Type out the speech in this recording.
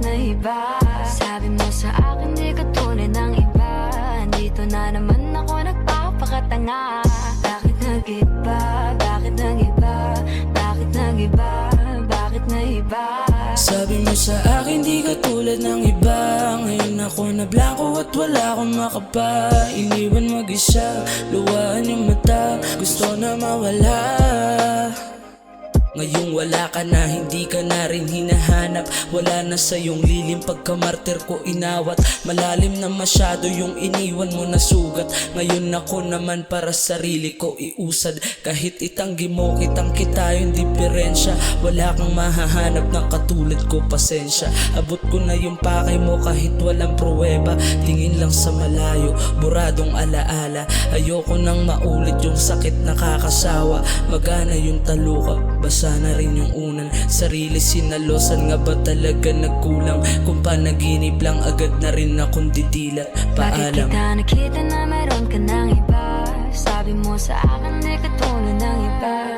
na iba? Sabi mo sa akin di ka tunay ng iba. Dito na naman ako nagpapakatanga. Bakit nag-iba? Bakit nag-iba? Bakit nag-iba? Bakit nag-iba? Sabi mo sa akin di ka tulad ng iba. Ngayon ako na blanco at wala akong makapa. Iniwan mag-isa, luwaan yung mata. Gusto na mawala. Ngayong wala ka na, hindi ka na rin hinahanap. Wala na sa iyong lilim, pagkamartir ko inawat. Malalim na masyado yung iniwan mo na sugat. Ngayon ako naman para sarili ko iusad. Kahit itanggi mo kitang kita yung diferensya. Wala kang mahahanap ng katulad ko, pasensya. Abot ko na yung pakay mo kahit walang pruweba. Tingin lang sa malayo, buradong alaala. Ayoko nang maulit yung sakit nakakasawa. Magana yung taluka, basa na rin yung unan. Sarili sinalosan, nga ba talaga nagkulang? Kung panaginip lang, agad na rin akong didila. Paalam. Bakit kita nakita na meron ka ng iba? Sabi mo sa akin di ka tulad ng iba.